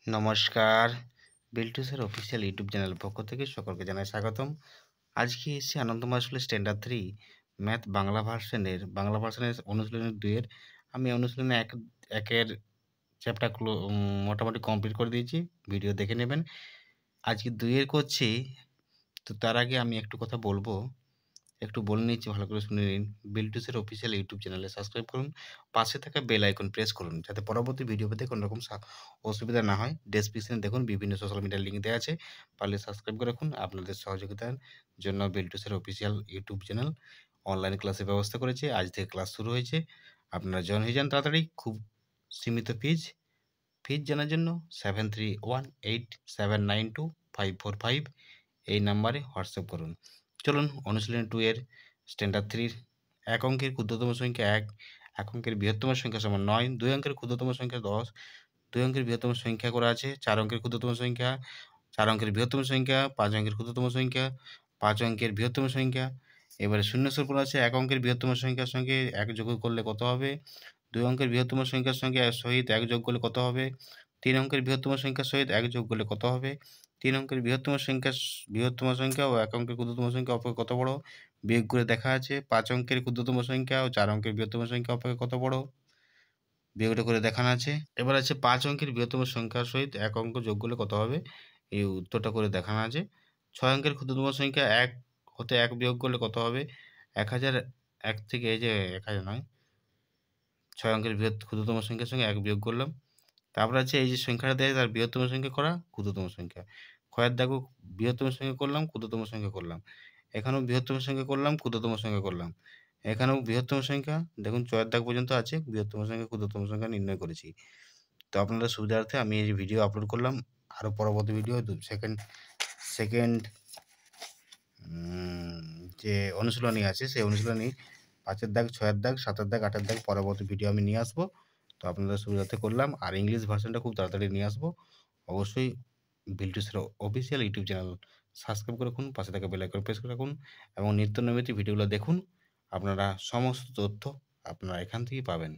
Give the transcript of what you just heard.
নমস্কার, বিল্টুসের official YouTube channel পক্ষ থেকে সকলকে জানাই স্বাগতম। আজকে এসেছি আনন্দময় আসলে স্ট্যান্ডার্ড 3 ম্যাথ বাংলা ভার্সনের অনুশীলনী 2 এর আমি অনুশীলনী 1 এর চ্যাপ্টার মোটামুটি কমপ্লিট করে দিয়েছি। ভিডিও দেখে নেবেন। আজকে 2 এর করছি, তো তার আগে আমি একটু কথা বলবো। একটু বলে নিচ্ছি, ভালো করে শুনে নিন। বিল্টুসের অফিসিয়াল ইউটিউব চ্যানেলে সাবস্ক্রাইব করুন। পাশে থাকা বেল আইকন প্রেস করুন যাতে পরবর্তী ভিডিও পেতে কোনো রকম অসুবিধা না হয়। ডেসক্রিপশনে দেখুন বিভিন্ন সোশ্যাল মিডিয়ার লিঙ্ক দেওয়া আছে। পারলে সাবস্ক্রাইব করে রাখুন। আপনাদের সহযোগিতার জন্য বিল্টুসের অফিসিয়াল ইউটিউব চ্যানেল অনলাইন ক্লাসের ব্যবস্থা করেছে। আজ থেকে ক্লাস শুরু হয়েছে। আপনারা জয়েন হয়ে যান তাড়াতাড়ি। খুব সীমিত ফিজ জানার জন্য 7318792545 এই নাম্বারে হোয়াটসঅ্যাপ করুন। চলুন অনুশীলনী 2 এর স্ট্যান্ডার্ড 3 এক অঙ্কের ক্ষুদ্রতম সংখ্যা 1, এক অঙ্কের বৃহত্তম সংখ্যা সমান 9, 2 অঙ্কের ক্ষুদ্রতম সংখ্যা 10, 2 অঙ্কের বৃহত্তম সংখ্যা করা আছে, 4 অঙ্কের ক্ষুদ্রতম সংখ্যা, 4 অঙ্কের বৃহত্তম সংখ্যা, 5 অঙ্কের ক্ষুদ্রতম সংখ্যা, 5 অঙ্কের বৃহত্তম সংখ্যা। এবারে শূন্যস্থান পূরণ আছে। 1 অঙ্কের বৃহত্তম সংখ্যার সঙ্গে 1 যোগ করলে কত হবে? 2 অঙ্কের বৃহত্তম সংখ্যার সঙ্গে সহিত 1 যোগ করলে কত হবে? 3 অঙ্কের বৃহত্তম সংখ্যার সহিত 1 যোগ করলে কত হবে? 3 অঙ্কের বৃহত্তম সংখ্যা ও 1 অঙ্কের ক্ষুদ্রতম সংখ্যা অপেক্ষা কত বড়? বিয়োগ করে দেখা আছে। 5 অঙ্কের ক্ষুদ্রতম সংখ্যা ও 4 অঙ্কের বৃহত্তম সংখ্যা অপেক্ষা কত বড়? বিয়োগটা করে দেখানো আছে। এবার আছে 5 অঙ্কের বৃহত্তম সংখ্যার সহিত 1 অঙ্ক যোগ করলে কত হবে? এই উত্তরটা করে দেখানো আছে। 6 অঙ্কের ক্ষুদ্রতম সংখ্যা 1 হতে 1 বিয়োগ করলে কত হবে? 1001 থেকে এই যে 1000 নয়, 6 অঙ্কের ক্ষুদ্রতম সংখ্যার সঙ্গে 1 বিয়োগ করলাম। তারপর আছে এই যে সংখ্যাটা দেয় তার বৃহত্তম সংখ্যা করা, ক্ষুদ্রতম সংখ্যা। ক্ষয়ের দাগও বৃহত্তম সংখ্যা করলাম, ক্ষুদ্রতম সংখ্যা করলাম। এখানেও বৃহত্তম সংখ্যা করলাম, ক্ষুদ্রতম সংখ্যা করলাম। এখানেও বৃহত্তম সংখ্যা, দেখুন চ এর দাগ পর্যন্ত আছে। বৃহত্তম সংখ্যা, ক্ষুদ্রতম সংখ্যা নির্ণয় করেছি। তো আপনাদের সুবিধার্থে আমি এই যে ভিডিও আপলোড করলাম। আরও পরবর্তী ভিডিও সেকেন্ড যে অনুশীলনী আছে সেই অনুশীলনী 5 এর দাগ, 6 এর দাগ, 7 এর দাগ, 8 এর দাগ পরবর্তী ভিডিও আমি নিয়ে আসবো। তো আপনাদের সুবিধার্থে করলাম। আর ইংলিশ ভার্সনটা খুব তাড়াতাড়ি নিয়ে আসবো। অবশ্যই বিল্টুসের অফিসিয়াল ইউটিউব চ্যানেল সাবস্ক্রাইব করে রাখুন, পাশে থাকা বেল আইকন প্রেস করে রাখুন এবং নিত্য নৈমিত্তিক ভিডিওগুলো দেখুন। আপনারা সমস্ত তথ্য আপনারা এখান থেকেই পাবেন।